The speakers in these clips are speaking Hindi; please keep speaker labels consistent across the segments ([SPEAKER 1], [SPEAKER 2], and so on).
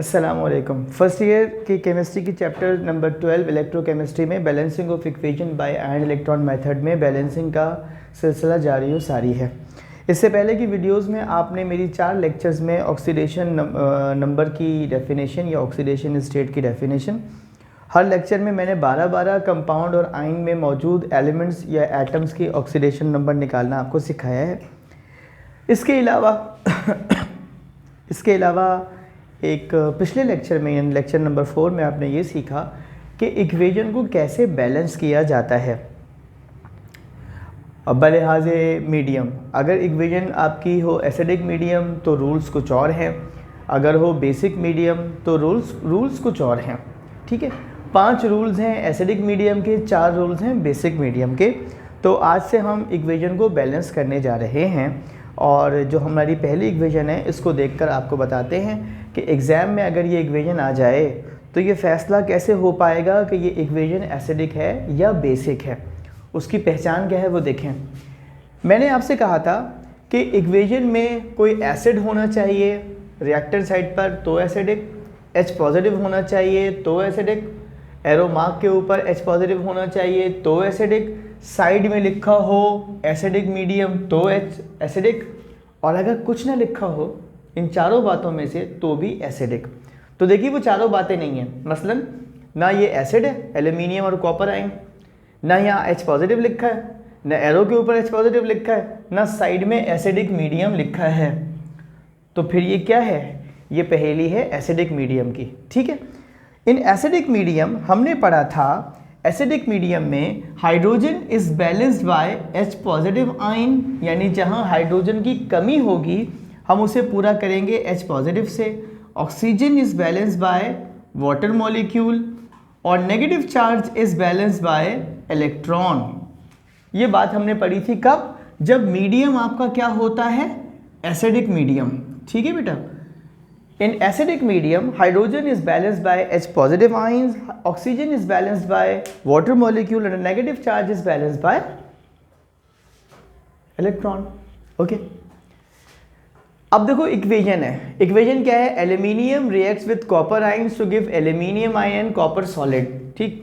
[SPEAKER 1] अस्सलामुअलैकुम। फर्स्ट ईयर की केमिस्ट्री की चैप्टर नंबर 12 इलेक्ट्रोकेमिस्ट्री में balancing of equation by ion electron method में बैलेंसिंग का सिलसिला जारी और सारी है। इससे पहले की वीडियोस में आपने मेरी 4 लेक्चर्स में ऑक्सीडेशन नंबर की डेफिनेशन या ऑक्सीडेशन स्टेट की डेफिनेशन, हर लेक्चर में मैंने 12 कंपाउंड और आयन में मौजूद एलिमेंट्स या एटम्स की ऑक्सीडेशन नंबर निकालना आपको सिखाया है। इसके अलावा एक पिछले लेक्चर में यानी लेक्चर नंबर 4 में आपने ये सीखा कि इक्वेशन को कैसे बैलेंस किया जाता है। अब बलिहाज मीडियम, अगर इक्वेशन आपकी हो एसिडिक मीडियम तो रूल्स कुछ और हैं, अगर हो बेसिक मीडियम तो रूल्स कुछ और हैं। ठीक है, 5 रूल्स हैं एसिडिक मीडियम के, 4 रूल्स हैं बेसिक मीडियम के। तो आज से हम इक्वेशन को बैलेंस करने जा रहे हैं और जो हमारी पहली इक्वेशन है इसको देखकर आपको बताते हैं कि एग्ज़ाम में अगर ये इक्वेशन आ जाए तो ये फ़ैसला कैसे हो पाएगा कि ये इक्वेशन एसिडिक है या बेसिक है, उसकी पहचान क्या है वो देखें। मैंने आपसे कहा था कि इक्वेशन में कोई एसिड होना चाहिए रिएक्टर साइड पर तो एसिडिक, H पॉजिटिव होना चाहिए तो एसिडिक, एरो मार्क के ऊपर H पॉजिटिव होना चाहिए तो एसिडिक, साइड में लिखा हो एसिडिक मीडियम तो एसिडिक, और अगर कुछ ना लिखा हो इन चारों बातों में से तो भी एसिडिक। तो देखिए वो चारों बातें नहीं हैं, मसलन ना ये एसिड है एल्यूमिनियम और कॉपर आयन, ना यहाँ H पॉजिटिव लिखा है, ना एरो के ऊपर H पॉजिटिव लिखा है, ना साइड में एसिडिक मीडियम लिखा है। तो फिर ये क्या है? ये पहेली है एसिडिक मीडियम की। ठीक है, इन एसिडिक मीडियम हमने पढ़ा था, एसिडिक मीडियम में hydrogen is balanced by H positive ion, यानी जहाँ हाइड्रोजन की कमी होगी हम उसे पूरा करेंगे H पॉजिटिव से। Oxygen is balanced by water molecule और negative charge is balanced by electron. ये बात हमने पढ़ी थी कब? जब मीडियम आपका क्या होता है? Acidic medium. ठीक है बेटा, in acidic medium hydrogen is balanced by H positive ions, oxygen is balanced by water molecule and negative charge is balanced by electron. Okay, अब देखो इक्वेशन है, इक्वेशन क्या है? Aluminium reacts with copper ions to give aluminium ion copper solid. ठीक,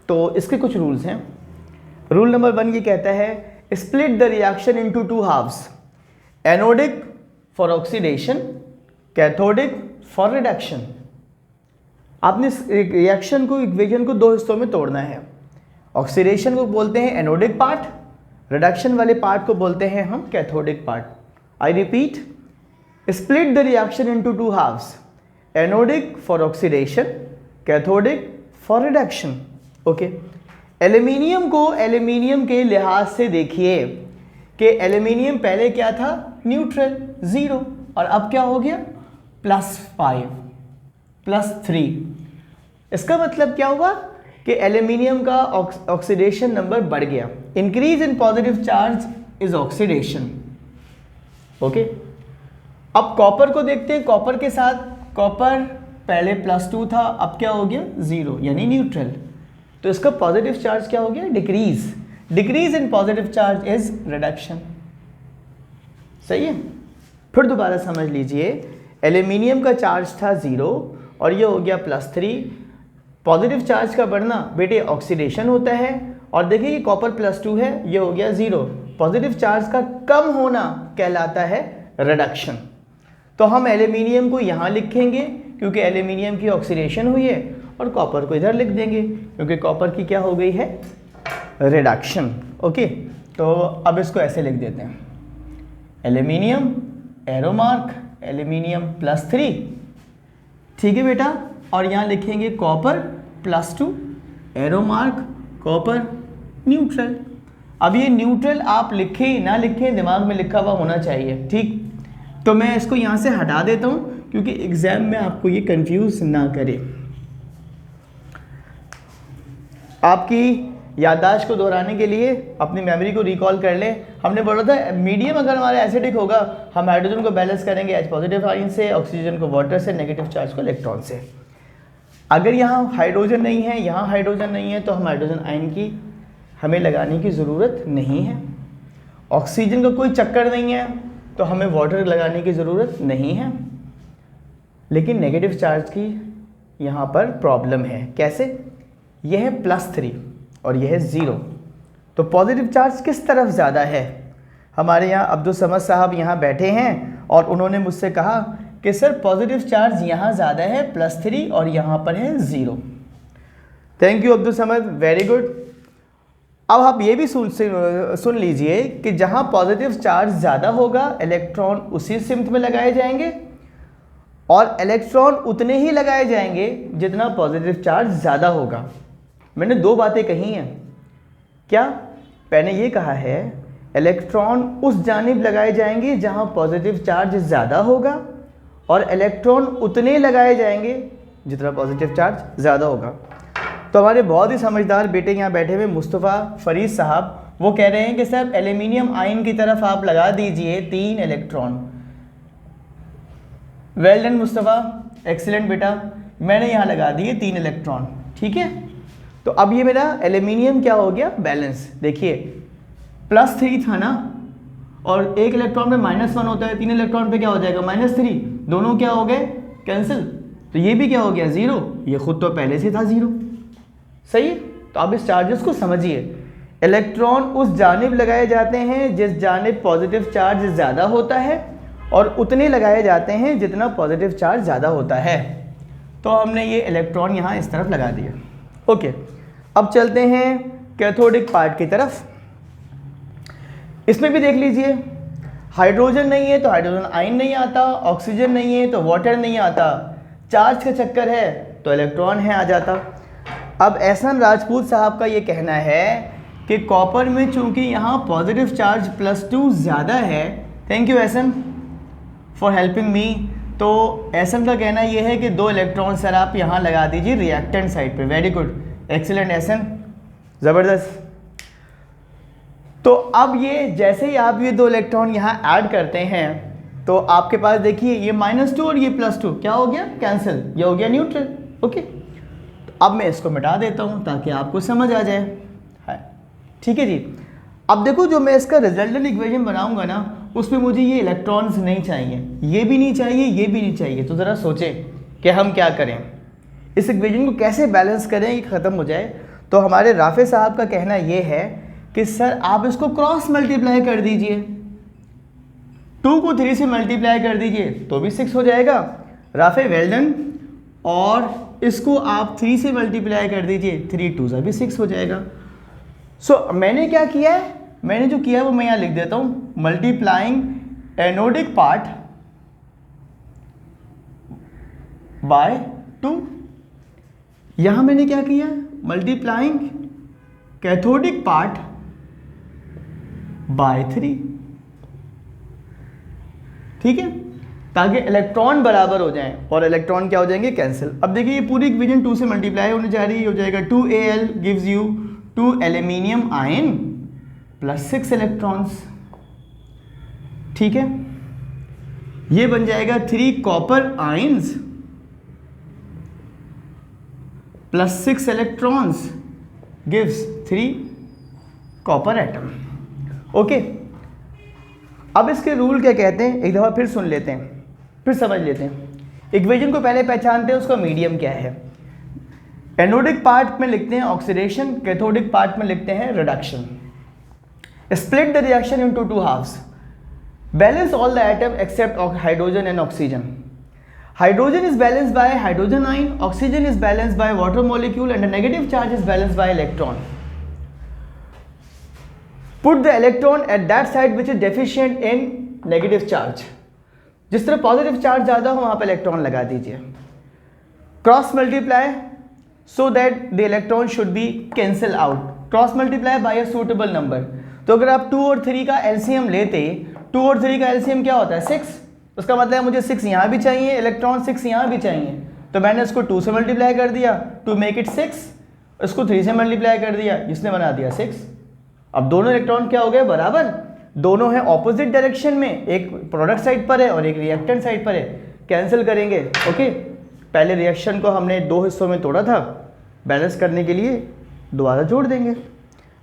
[SPEAKER 1] तो इसके कुछ रूल्स हैं। रूल नंबर 1 ये कहता है split the reaction into 2 halves, anodic for oxidation, cathodic for reduction. आपने रिएक्शन को, इक्वेशन को 2 हिस्सों में तोड़ना है। ऑक्सीडेशन को बोलते हैं एनोडिक पार्ट, रिडक्शन वाले पार्ट को बोलते हैं हम cathodic part. I repeat, split the reaction into 2 halves, anodic for oxidation, cathodic for reduction. Okay, aluminium को एल्यूमिनियम के लिहाज से देखिए कि एल्यूमिनियम पहले क्या था? न्यूट्रल 0, और अब क्या हो गया? +5 +3। इसका मतलब क्या हुआ कि एल्यूमिनियम का ऑक्सीडेशन नंबर बढ़ गया। Increase in positive charge is oxidation. Okay, अब कॉपर को देखते हैं। कॉपर के साथ, कॉपर पहले +2 था, अब क्या हो गया? 0, यानी न्यूट्रल। तो इसका पॉजिटिव चार्ज क्या हो गया? Decrease. Decrease in positive charge is reduction. सही है, फिर दोबारा समझ लीजिए, एल्यूमिनियम का चार्ज था 0 और ये हो गया +3। पॉजिटिव चार्ज का बढ़ना बेटे ऑक्सीडेशन होता है, और देखिए ये कॉपर +2 है, ये हो गया 0। पॉजिटिव चार्ज का कम होना कहलाता है रिडक्शन। तो हम एल्यूमिनियम को यहाँ लिखेंगे क्योंकि एल्यूमिनियम की ऑक्सीडेशन हुई है, और कॉपर को इधर लिख देंगे क्योंकि कॉपर की क्या हो गई है? रिडक्शन। ओके, तो अब इसको ऐसे लिख देते हैं, एल्यूमिनियम एरो मार्क एल्यूमिनियम +3। ठीक है बेटा, और यहाँ लिखेंगे copper +2 arrow mark copper neutral. अब ये न्यूट्रल आप लिखें ना लिखें, दिमाग में लिखा हुआ होना चाहिए। ठीक, तो मैं इसको यहाँ से हटा देता हूँ क्योंकि एग्जाम में आपको ये कंफ्यूज ना करे। आपकी याददाश्त को दोहराने के लिए अपनी मेमोरी को रिकॉल कर लें। हमने बोला था मीडियम अगर हमारा एसिडिक होगा हम हाइड्रोजन को बैलेंस करेंगे H पॉजिटिव आयन से, ऑक्सीजन को वाटर से, नेगेटिव चार्ज को इलेक्ट्रॉन से। अगर यहाँ हाइड्रोजन नहीं है, यहाँ हाइड्रोजन नहीं है, तो हम हाइड्रोजन आयन की हमें लगाने की ज़रूरत नहीं है। ऑक्सीजन का कोई चक्कर नहीं है तो हमें वाटर लगाने की ज़रूरत नहीं है। लेकिन नेगेटिव चार्ज की यहाँ पर प्रॉब्लम है। कैसे? यह है +3 और यह है 0, तो पॉजिटिव चार्ज किस तरफ ज़्यादा है? हमारे यहाँ अब्दुल समद साहब यहाँ बैठे हैं और उन्होंने मुझसे कहा कि सर पॉजिटिव चार्ज यहाँ ज़्यादा है +3 और यहाँ पर है 0। Thank you Abdul Samad, very good. अब आप ये भी सुन लीजिए कि जहाँ पॉजिटिव चार्ज ज़्यादा होगा इलेक्ट्रॉन उसी सिमत में लगाए जाएंगे और इलेक्ट्रॉन उतने ही लगाए जाएंगे जितना पॉजिटिव चार्ज ज़्यादा होगा। मैंने दो बातें कही हैं। क्या? मैंने ये कहा है इलेक्ट्रॉन उस जानिब लगाए जाएंगे जहाँ पॉजिटिव चार्ज ज़्यादा होगा और इलेक्ट्रॉन उतने लगाए जाएंगे जितना पॉजिटिव चार्ज ज़्यादा होगा। तो हमारे बहुत ही समझदार बेटे यहाँ बैठे हुए मुस्तफ़ा फरीद साहब, वो कह रहे हैं कि सर एल्यूमिनियम आयन की तरफ आप लगा दीजिए 3 electron. Well done Mustafa, excellent बेटा। मैंने यहाँ लगा दिए 3 इलेक्ट्रॉन, ठीक है। तो अब ये मेरा एल्यूमिनियम क्या हो गया? बैलेंस। देखिए +3 था ना, और एक इलेक्ट्रॉन पे -1 होता है, 3 इलेक्ट्रॉन पे क्या हो जाएगा? -3। दोनों क्या हो गए? कैंसिल। तो ये भी क्या हो गया? 0। ये खुद तो पहले से था 0। सही है। तो आप इस चार्जेस को समझिए। इलेक्ट्रॉन उस जानिब लगाए जाते हैं जिस जानिब पॉजिटिव चार्ज ज़्यादा होता है और उतने लगाए जाते हैं जितना पॉजिटिव चार्ज ज़्यादा होता है। तो हमने ये इलेक्ट्रॉन यहाँ इस तरफ लगा दिया। ओके, अब चलते हैं कैथोडिक पार्ट की तरफ। इसमें भी देख लीजिए, हाइड्रोजन नहीं है तो हाइड्रोजन आयन नहीं आता, ऑक्सीजन नहीं है तो वाटर नहीं आता, चार्ज का चक्कर है तो इलेक्ट्रॉन है आ जाता। अब एहसन राजपूत साहब का ये कहना है कि कॉपर में चूंकि यहाँ पॉजिटिव चार्ज +2 ज़्यादा है, thank you Ehsan for helping me. तो एहसन का कहना ये है कि 2 इलेक्ट्रॉन सर आप यहाँ लगा दीजिए रिएक्टेंट साइड पे। वेरी गुड, एक्सीलेंट एहसन, ज़बरदस्त। तो अब ये जैसे ही आप ये 2 इलेक्ट्रॉन यहाँ ऐड करते हैं तो आपके पास देखिए ये -2 और ये +2 क्या हो गया? कैंसिल। ये हो गया न्यूट्रल। ओके, तो अब मैं इसको मिटा देता हूँ ताकि आपको समझ आ जाए। है, ठीक है जी। अब देखो जो मैं इसका रिजल्टेंट इक्वेशन बनाऊंगा ना, उसमें मुझे ये इलेक्ट्रॉन्स नहीं चाहिए, ये भी नहीं चाहिए, ये भी नहीं चाहिए। तो ज़रा सोचें कि हम क्या करें, इस इक्वेशन को कैसे बैलेंस करें कि ख़त्म हो जाए। तो हमारे राफे साहब का कहना ये है कि सर आप इसको क्रॉस मल्टीप्लाई कर दीजिए, 2 को 3 से मल्टीप्लाई कर दीजिए तो भी 6 हो जाएगा। Rafe well done. और इसको आप 3 से मल्टीप्लाई कर दीजिए, 3 2 भी 6 हो जाएगा। सो मैंने क्या किया है? मैंने जो किया है वो मैं यहाँ लिख देता हूँ, मल्टीप्लाइंग एनोडिक पार्ट बाय 2। यहाँ मैंने क्या किया? मल्टीप्लाइंग कैथोडिक पार्ट बाय 3, ठीक है, ताकि इलेक्ट्रॉन बराबर हो जाएं और इलेक्ट्रॉन क्या हो जाएंगे? कैंसिल। अब देखिए ये पूरी इक्वेशन 2 से मल्टीप्लाई होने जा रही है, हो जाएगा 2Al gives you 2 aluminium ion +6 electrons, ठीक है। ये बन जाएगा 3 copper ions +6 electrons gives 3 copper atom. Okay, अब इसके रूल क्या कहते हैं एक दफ़ा फिर सुन लेते हैं, फिर समझ लेते हैं। इक्वेशन को पहले पहचानते हैं, उसका मीडियम क्या है। एनोडिक पार्ट में लिखते हैं ऑक्सीडेशन, कैथोडिक पार्ट में लिखते हैं reduction. Split the reaction into 2 halves, balance all the atom except hydrogen and oxygen. Hydrogen is balanced by hydrogen ion, oxygen is balanced by water molecule, and the negative charge is balanced by electron. Put the electron at that side which is deficient in negative charge. जिस तरह पॉजिटिव चार्ज ज़्यादा हो वहाँ पर इलेक्ट्रॉन लगा दीजिए। Cross multiply so that the electron should be cancel out. Cross multiply by a suitable number. तो अगर आप 2 और 3 का LCM लेते, 2 और 3 का LCM क्या होता है? 6। उसका मतलब है मुझे 6 यहाँ भी चाहिए, इलेक्ट्रॉन 6 यहाँ भी चाहिए, तो मैंने इसको 2 से मल्टीप्लाई कर दिया टू मेक इट 6, इसको 3 से मल्टीप्लाई कर दिया, जिसने बना दिया 6। अब दोनों इलेक्ट्रॉन क्या हो गए? बराबर। दोनों हैं ऑपोजिट डायरेक्शन में, एक प्रोडक्ट साइड पर है और एक रिएक्टेंट साइड पर है, कैंसिल करेंगे। ओके, पहले रिएक्शन को हमने 2 हिस्सों में तोड़ा था, बैलेंस करने के लिए दोबारा जोड़ देंगे,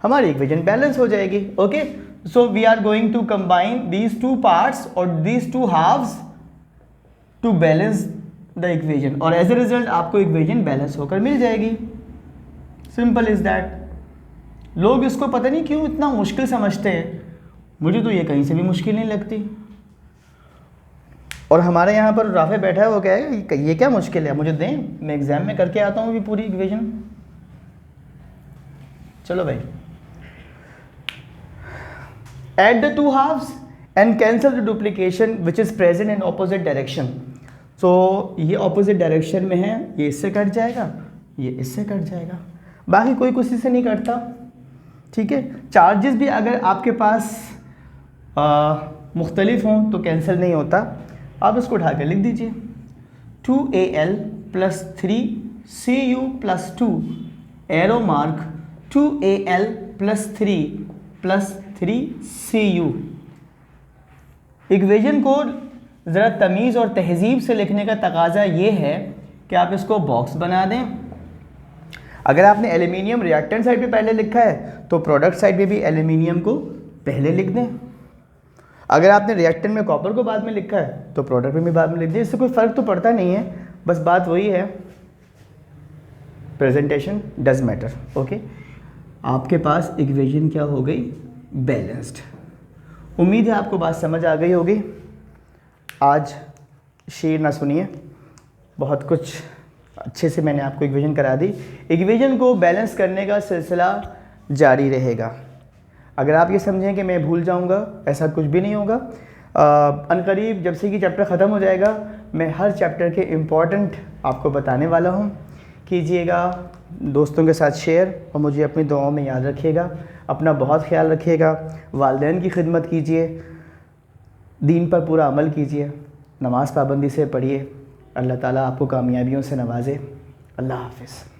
[SPEAKER 1] हमारी इक्वेशन बैलेंस हो जाएगी। Okay, so we are going to combine these 2 parts or these 2 halves to balance the equation और एज ए रिजल्ट आपको इक्वेशन बैलेंस होकर मिल जाएगी। Simple is that. लोग इसको पता नहीं क्यों इतना मुश्किल समझते हैं, मुझे तो ये कहीं से भी मुश्किल नहीं लगती। और हमारे यहाँ पर राफे बैठा है, वो क्या है, ये क्या मुश्किल है, मुझे दें, मैं एग्ज़ाम में करके आता हूँ अभी पूरी इक्वेशन। चलो भाई, add the two halfs and cancel the duplication which is present in opposite direction. So ये ऑपोजिट डायरेक्शन में है, ये इससे कट जाएगा, ये इससे कट जाएगा, बाकी कोई किसी से नहीं कटता। ठीक है, चार्जेस भी अगर आपके पास मुख्तलिफ हों तो कैंसिल नहीं होता। आप इसको उठा कर लिख दीजिए, 2al plus 3cu plus 2 arrow mark 2al plus 3cu। Equation को ज़रा तमीज़ और तहज़ीब से लिखने का तकाजा ये है कि आप इसको बॉक्स बना दें। अगर आपने एल्यूमिनियम रिएक्टेंट साइड पे पहले लिखा है तो प्रोडक्ट साइड पे भी एल्यूमिनियम को पहले लिख दें। अगर आपने रिएक्टेंट में कॉपर को बाद में लिखा है तो प्रोडक्ट में भी बाद में लिख दें। इससे कोई फ़र्क तो पड़ता नहीं है, बस बात वही है, प्रेजेंटेशन डज मैटर। ओके, आपके पास इक्वेशन क्या हो गई, बैलेंस्ड। उम्मीद है आपको बात समझ आ गई होगी। आज शेर ना सुनिए, बहुत कुछ अच्छे से मैंने आपको इक्वेशन करा दी। इक्वेशन को बैलेंस करने का सिलसिला जारी रहेगा। अगर आप ये समझें कि मैं भूल जाऊंगा, ऐसा कुछ भी नहीं होगा। अनकरीब जब से कि चैप्टर ख़त्म हो जाएगा, मैं हर चैप्टर के इम्पॉर्टेंट आपको बताने वाला हूँ। कीजिएगा, दोस्तों के साथ शेयर, और मुझे अपनी दुआओं में याद रखिएगा। अपना बहुत ख्याल रखिएगा, वालिदैन की खिदमत कीजिए, दीन पर पूरा अमल कीजिए, नमाज़ पाबंदी से पढ़िए। अल्लाह ताला आपको कामयाबियों से नवाजे। अल्लाह हाफ़िज़।